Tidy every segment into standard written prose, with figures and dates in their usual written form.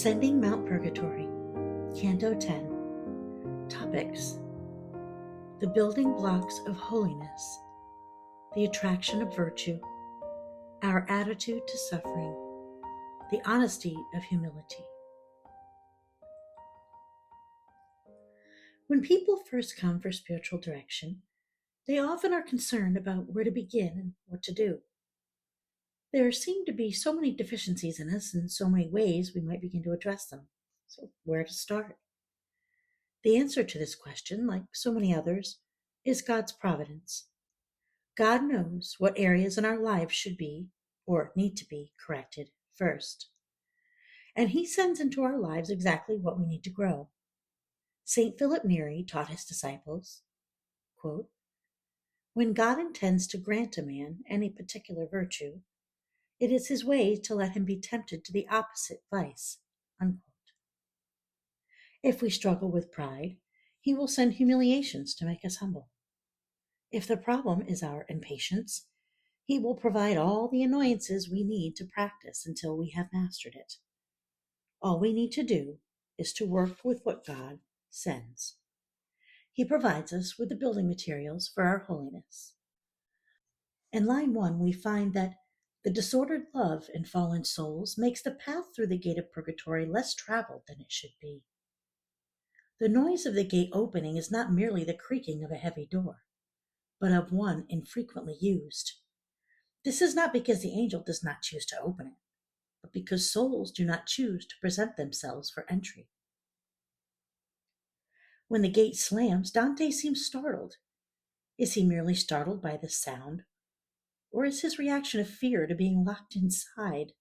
Ascending Mount Purgatory, Canto 10. Topics: the building blocks of holiness, the attraction of virtue, our attitude to suffering, the honesty of humility. When people first come for spiritual direction, they often are concerned about where to begin and what to do. There seem to be so many deficiencies in us and so many ways we might begin to address them. So, where to start? The answer to this question, like so many others, is God's providence. God knows what areas in our lives should be, or need to be, corrected first. And He sends into our lives exactly what we need to grow. St. Philip Neri taught his disciples, quote, "When God intends to grant a man any particular virtue, it is His way to let him be tempted to the opposite vice." Unquote. If we struggle with pride, He will send humiliations to make us humble. If the problem is our impatience, He will provide all the annoyances we need to practice until we have mastered it. All we need to do is to work with what God sends. He provides us with the building materials for our holiness. In line 1, we find that the disordered love in fallen souls makes the path through the gate of purgatory less traveled than it should be. The noise of the gate opening is not merely the creaking of a heavy door, but of one infrequently used. This is not because the angel does not choose to open it, but because souls do not choose to present themselves for entry. When the gate slams, Dante seems startled. Is he merely startled by the sound, or is his reaction of fear to being locked inside?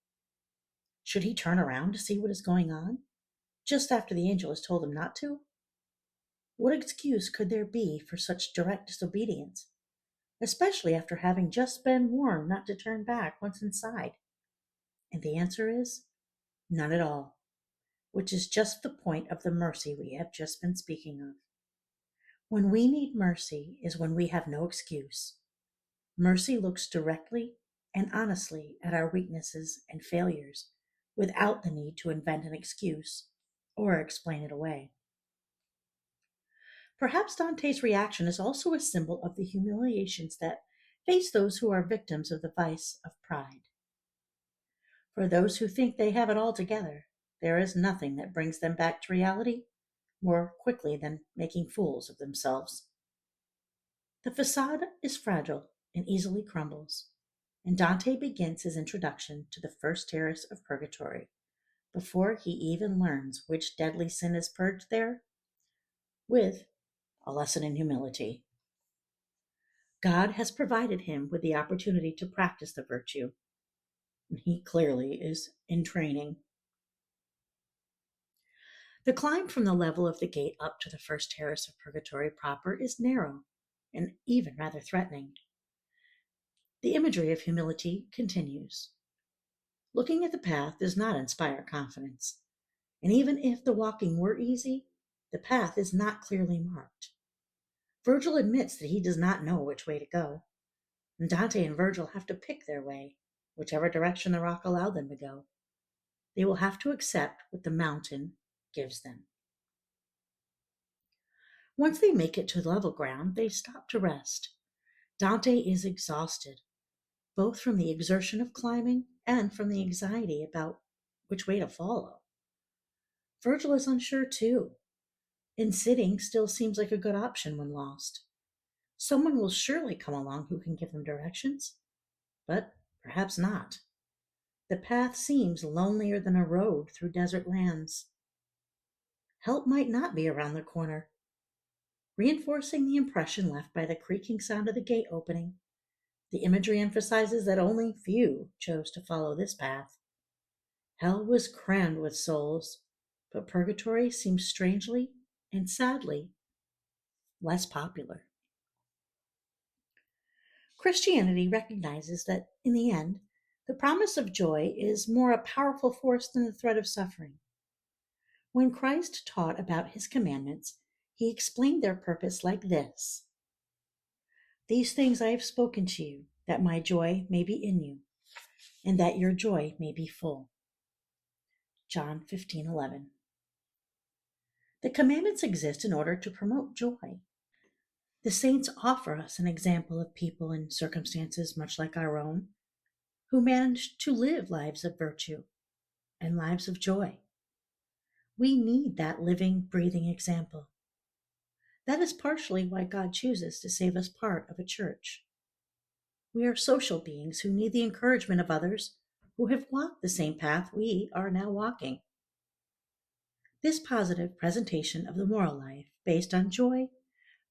Should he turn around to see what is going on, just after the angel has told him not to? What excuse could there be for such direct disobedience, especially after having just been warned not to turn back once inside? And the answer is none at all, which is just the point of the mercy we have just been speaking of. When we need mercy is when we have no excuse. Mercy looks directly and honestly at our weaknesses and failures without the need to invent an excuse or explain it away. Perhaps Dante's reaction is also a symbol of the humiliations that face those who are victims of the vice of pride. For those who think they have it all together, there is nothing that brings them back to reality more quickly than making fools of themselves. The facade is fragile and easily crumbles, and Dante begins his introduction to the first terrace of purgatory before he even learns which deadly sin is purged there with a lesson in humility. God has provided him with the opportunity to practice the virtue. He clearly is in training. The climb from the level of the gate up to the first terrace of purgatory proper is narrow and even rather threatening. The imagery of humility continues. Looking at the path does not inspire confidence, and even if the walking were easy, the path is not clearly marked. Virgil admits that he does not know which way to go, and Dante and Virgil have to pick their way, whichever direction the rock allowed them to go. They will have to accept what the mountain gives them. Once they make it to level ground, they stop to rest. Dante is exhausted, both from the exertion of climbing and from the anxiety about which way to follow. Virgil is unsure too, and sitting still seems like a good option when lost. Someone will surely come along who can give them directions, but perhaps not. The path seems lonelier than a road through desert lands. Help might not be around the corner. Reinforcing the impression left by the creaking sound of the gate opening, the imagery emphasizes that only few chose to follow this path. Hell was crammed with souls, but purgatory seems strangely and sadly less popular. Christianity recognizes that, in the end, the promise of joy is more a powerful force than the threat of suffering. When Christ taught about his commandments, he explained their purpose like this: "These things I have spoken to you, that my joy may be in you, and that your joy may be full." John 15:11. The commandments exist in order to promote joy. The saints offer us an example of people in circumstances much like our own who managed to live lives of virtue and lives of joy. We need that living, breathing example. That is partially why God chooses to save us part of a church. We are social beings who need the encouragement of others who have walked the same path we are now walking. This positive presentation of the moral life based on joy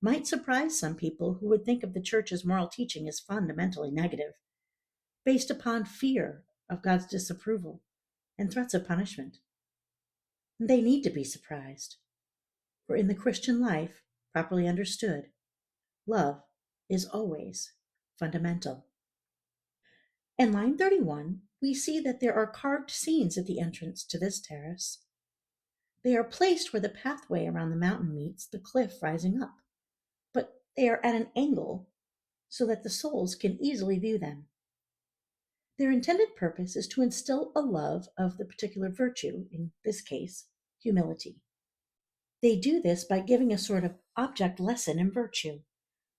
might surprise some people who would think of the church's moral teaching as fundamentally negative, based upon fear of God's disapproval and threats of punishment. They need to be surprised, for in the Christian life, properly understood, love is always fundamental. In line 31, we see that there are carved scenes at the entrance to this terrace. They are placed where the pathway around the mountain meets the cliff rising up, but they are at an angle so that the souls can easily view them. Their intended purpose is to instill a love of the particular virtue, in this case, humility. They do this by giving a sort of object lesson in virtue,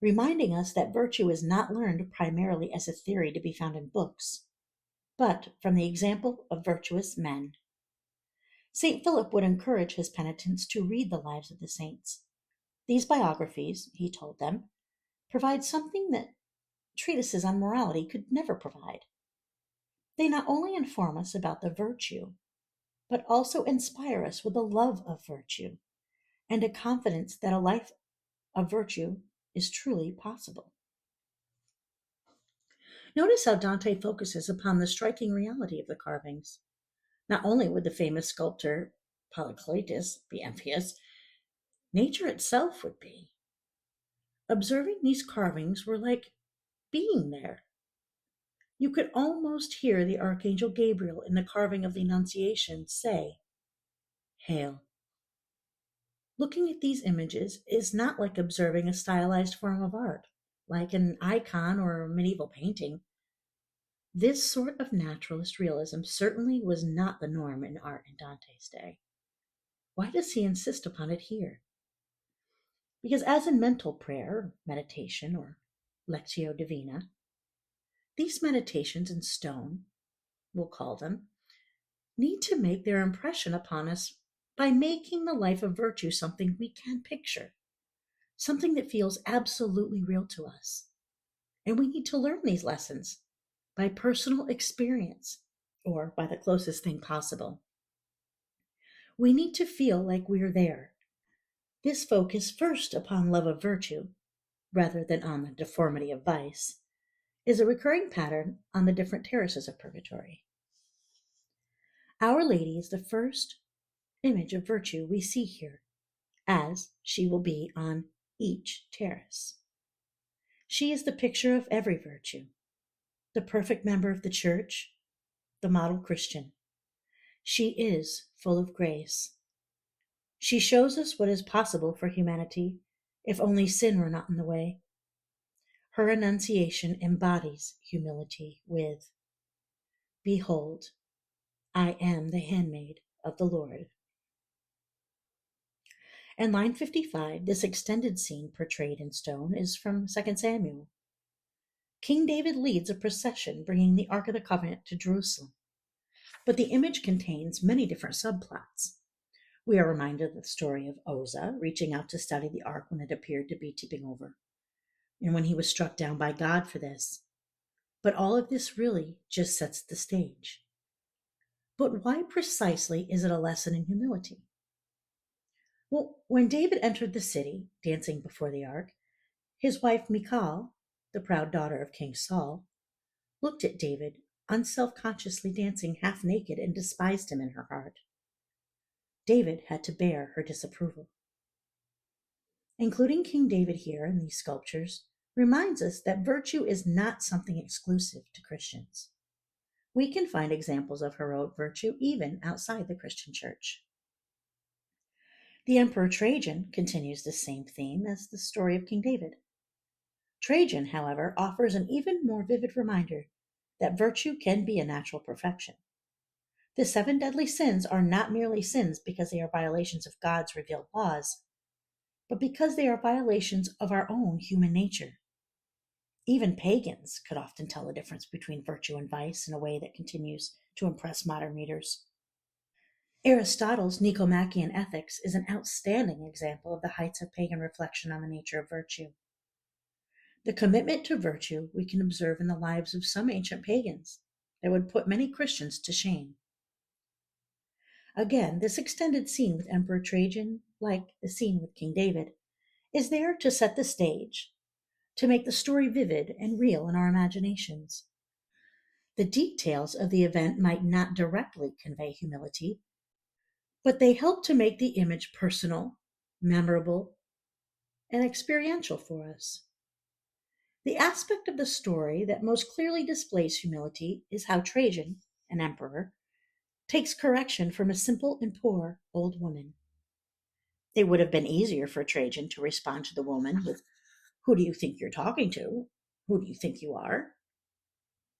reminding us that virtue is not learned primarily as a theory to be found in books, but from the example of virtuous men. St. Philip would encourage his penitents to read the lives of the saints. These biographies, he told them, provide something that treatises on morality could never provide. They not only inform us about the virtue, but also inspire us with a love of virtue and a confidence that a life of virtue is truly possible. Notice how Dante focuses upon the striking reality of the carvings. Not only would the famous sculptor Polycletus be envious, nature itself would be. Observing these carvings were like being there. You could almost hear the Archangel Gabriel in the carving of the Annunciation say, "Hail." Looking at these images is not like observing a stylized form of art, like an icon or a medieval painting. This sort of naturalist realism certainly was not the norm in art in Dante's day. Why does he insist upon it here? Because as in mental prayer, meditation, or lectio divina, these meditations in stone, we'll call them, need to make their impression upon us by making the life of virtue something we can picture, something that feels absolutely real to us. And we need to learn these lessons by personal experience or by the closest thing possible. We need to feel like we're there. This focus first upon love of virtue, rather than on the deformity of vice, is a recurring pattern on the different terraces of purgatory. Our Lady is the first image of virtue we see here, as she will be on each terrace. She is the picture of every virtue, the perfect member of the Church, the model Christian. She is full of grace. She shows us what is possible for humanity if only sin were not in the way. Her Annunciation embodies humility with, "Behold, I am the handmaid of the Lord." And line 55, this extended scene portrayed in stone, is from 2 Samuel. King David leads a procession bringing the Ark of the Covenant to Jerusalem, but the image contains many different subplots. We are reminded of the story of Uzzah reaching out to study the ark when it appeared to be tipping over, and when he was struck down by God for this. But all of this really just sets the stage. But why precisely is it a lesson in humility? Well, when David entered the city, dancing before the ark, his wife Michal, the proud daughter of King Saul, looked at David, unself-consciously dancing half naked, and despised him in her heart. David had to bear her disapproval. Including King David here in these sculptures reminds us that virtue is not something exclusive to Christians. We can find examples of heroic virtue even outside the Christian church. The Emperor Trajan continues the same theme as the story of King David. Trajan, however, offers an even more vivid reminder that virtue can be a natural perfection. The seven deadly sins are not merely sins because they are violations of God's revealed laws, but because they are violations of our own human nature. Even pagans could often tell the difference between virtue and vice in a way that continues to impress modern readers. Aristotle's Nicomachean Ethics is an outstanding example of the heights of pagan reflection on the nature of virtue. The commitment to virtue we can observe in the lives of some ancient pagans that would put many Christians to shame. Again, this extended scene with Emperor Trajan, like the scene with King David, is there to set the stage, to make the story vivid and real in our imaginations. The details of the event might not directly convey humility, but they help to make the image personal, memorable, and experiential for us. The aspect of the story that most clearly displays humility is how Trajan, an emperor, takes correction from a simple and poor old woman. It would have been easier for Trajan to respond to the woman with, "Who do you think you're talking to? Who do you think you are?"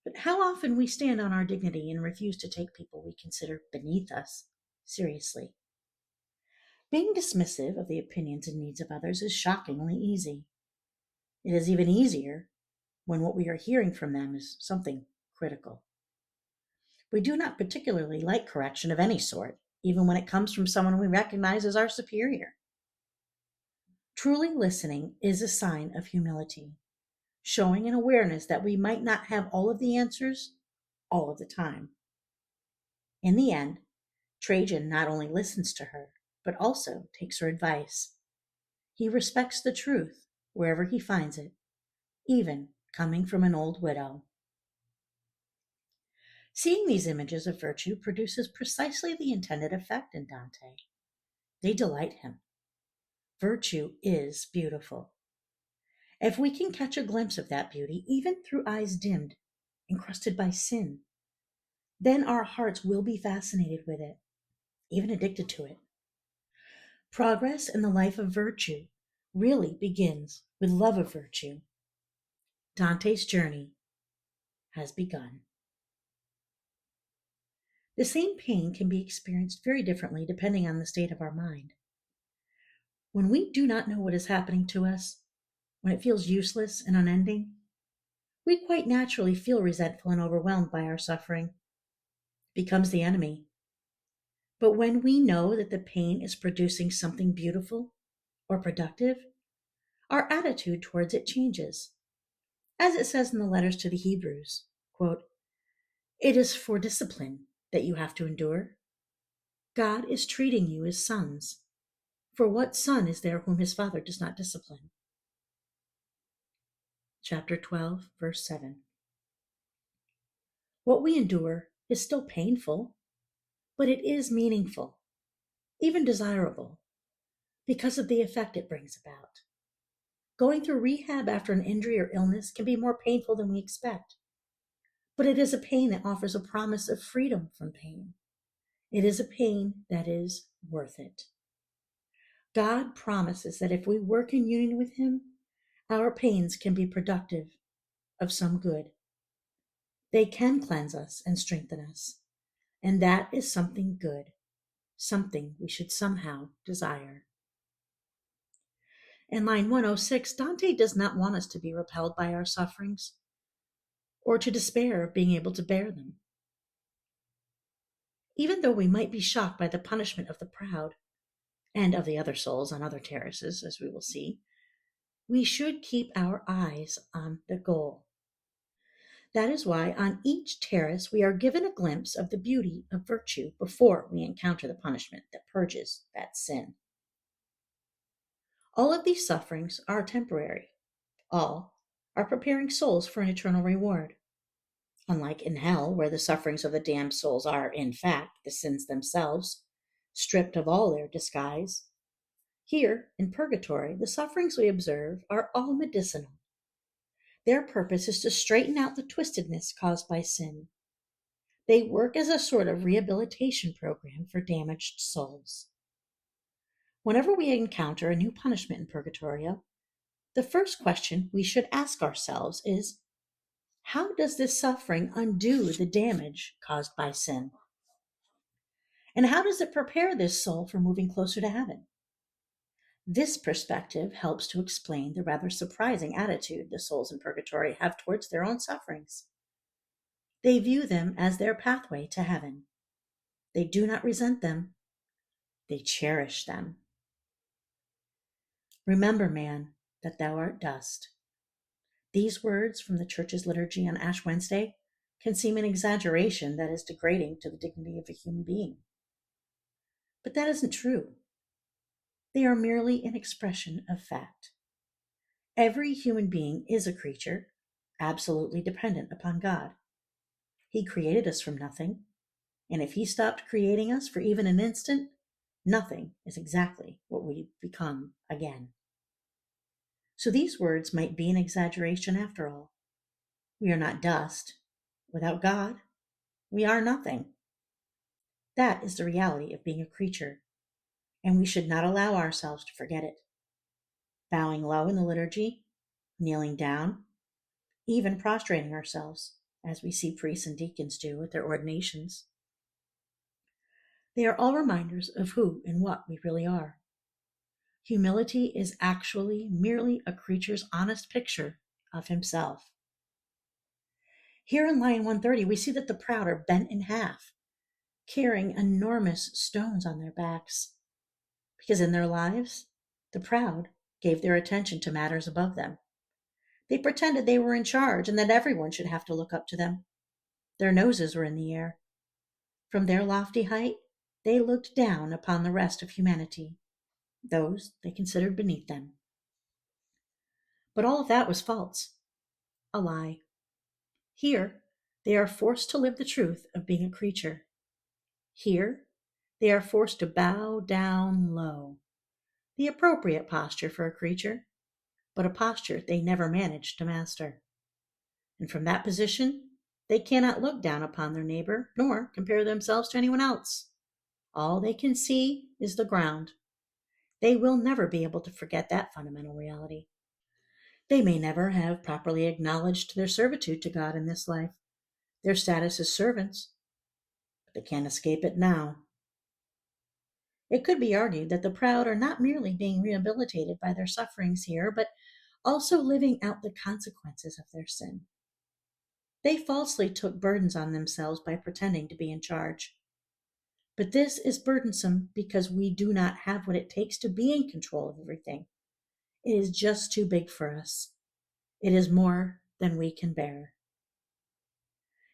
But how often we stand on our dignity and refuse to take people we consider beneath us seriously. Being dismissive of the opinions and needs of others is shockingly easy. It is even easier when what we are hearing from them is something critical. We do not particularly like correction of any sort, even when it comes from someone we recognize as our superior. Truly listening is a sign of humility, showing an awareness that we might not have all of the answers all of the time. In the end, Trajan not only listens to her, but also takes her advice. He respects the truth wherever he finds it, even coming from an old widow. Seeing these images of virtue produces precisely the intended effect in Dante. They delight him. Virtue is beautiful. If we can catch a glimpse of that beauty, even through eyes dimmed, encrusted by sin, then our hearts will be fascinated with it, even addicted to it. Progress in the life of virtue really begins with love of virtue. Dante's journey has begun. The same pain can be experienced very differently depending on the state of our mind. When we do not know what is happening to us, when it feels useless and unending, we quite naturally feel resentful and overwhelmed by our suffering. It becomes the enemy. But when we know that the pain is producing something beautiful or productive, our attitude towards it changes. As it says in the letters to the Hebrews, quote, "It is for discipline that you have to endure. God is treating you as sons. For what son is there whom his father does not discipline?" Chapter 12, verse 7. What we endure is still painful, but it is meaningful, even desirable, because of the effect it brings about. Going through rehab after an injury or illness can be more painful than we expect, but it is a pain that offers a promise of freedom from pain. It is a pain that is worth it. God promises that if we work in union with Him, our pains can be productive of some good. They can cleanse us and strengthen us, and that is something good, something we should somehow desire. In line 106, Dante does not want us to be repelled by our sufferings or to despair of being able to bear them. Even though we might be shocked by the punishment of the proud and of the other souls on other terraces, as we will see, we should keep our eyes on the goal. That is why on each terrace we are given a glimpse of the beauty of virtue before we encounter the punishment that purges that sin. All of these sufferings are temporary. All are preparing souls for an eternal reward. Unlike in hell, where the sufferings of the damned souls are, in fact, the sins themselves, stripped of all their disguise, here in purgatory, the sufferings we observe are all medicinal. Their purpose is to straighten out the twistedness caused by sin. They work as a sort of rehabilitation program for damaged souls. Whenever we encounter a new punishment in Purgatorio, the first question we should ask ourselves is, how does this suffering undo the damage caused by sin? And how does it prepare this soul for moving closer to heaven? This perspective helps to explain the rather surprising attitude the souls in purgatory have towards their own sufferings. They view them as their pathway to heaven. They do not resent them, they cherish them. Remember, man, that thou art dust. These words from the Church's liturgy on Ash Wednesday can seem an exaggeration that is degrading to the dignity of a human being. But that isn't true. They are merely an expression of fact. Every human being is a creature, absolutely dependent upon God. He created us from nothing, and if he stopped creating us for even an instant, nothing is exactly what we become again. So these words might be an exaggeration after all. We are not dust. Without God, we are nothing. That is the reality of being a creature, and we should not allow ourselves to forget it. Bowing low in the liturgy, kneeling down, even prostrating ourselves, as we see priests and deacons do at their ordinations. They are all reminders of who and what we really are. Humility is actually merely a creature's honest picture of himself. Here in line 130, we see that the proud are bent in half, carrying enormous stones on their backs, because in their lives, the proud gave their attention to matters above them. They pretended they were in charge and that everyone should have to look up to them. Their noses were in the air. From their lofty height, they looked down upon the rest of humanity, those they considered beneath them. But all of that was false, a lie. Here, they are forced to live the truth of being a creature. Here, they are forced to bow down low, the appropriate posture for a creature, but a posture they never managed to master. And from that position, they cannot look down upon their neighbor nor compare themselves to anyone else. All they can see is the ground. They will never be able to forget that fundamental reality. They may never have properly acknowledged their servitude to God in this life, their status as servants, but they can't escape it now. It could be argued that the proud are not merely being rehabilitated by their sufferings here, but also living out the consequences of their sin. They falsely took burdens on themselves by pretending to be in charge. But this is burdensome because we do not have what it takes to be in control of everything. It is just too big for us. It is more than we can bear.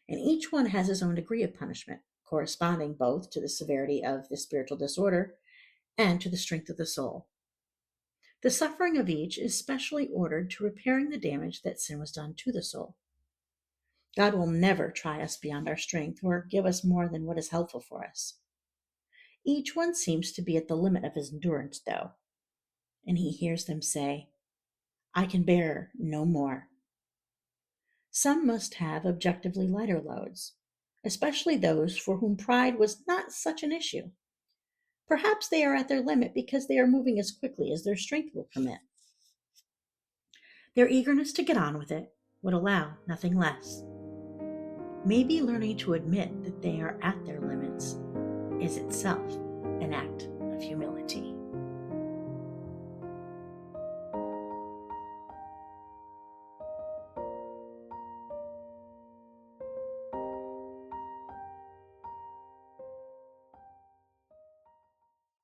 And each one has his own degree of punishment, corresponding both to the severity of the spiritual disorder and to the strength of the soul. The suffering of each is specially ordered to repairing the damage that sin was done to the soul. God will never try us beyond our strength or give us more than what is helpful for us. Each one seems to be at the limit of his endurance, though, and he hears them say, I can bear no more. Some must have objectively lighter loads, especially those for whom pride was not such an issue. Perhaps they are at their limit because they are moving as quickly as their strength will permit. Their eagerness to get on with it would allow nothing less. Maybe learning to admit that they are at their limits is itself an act of humility.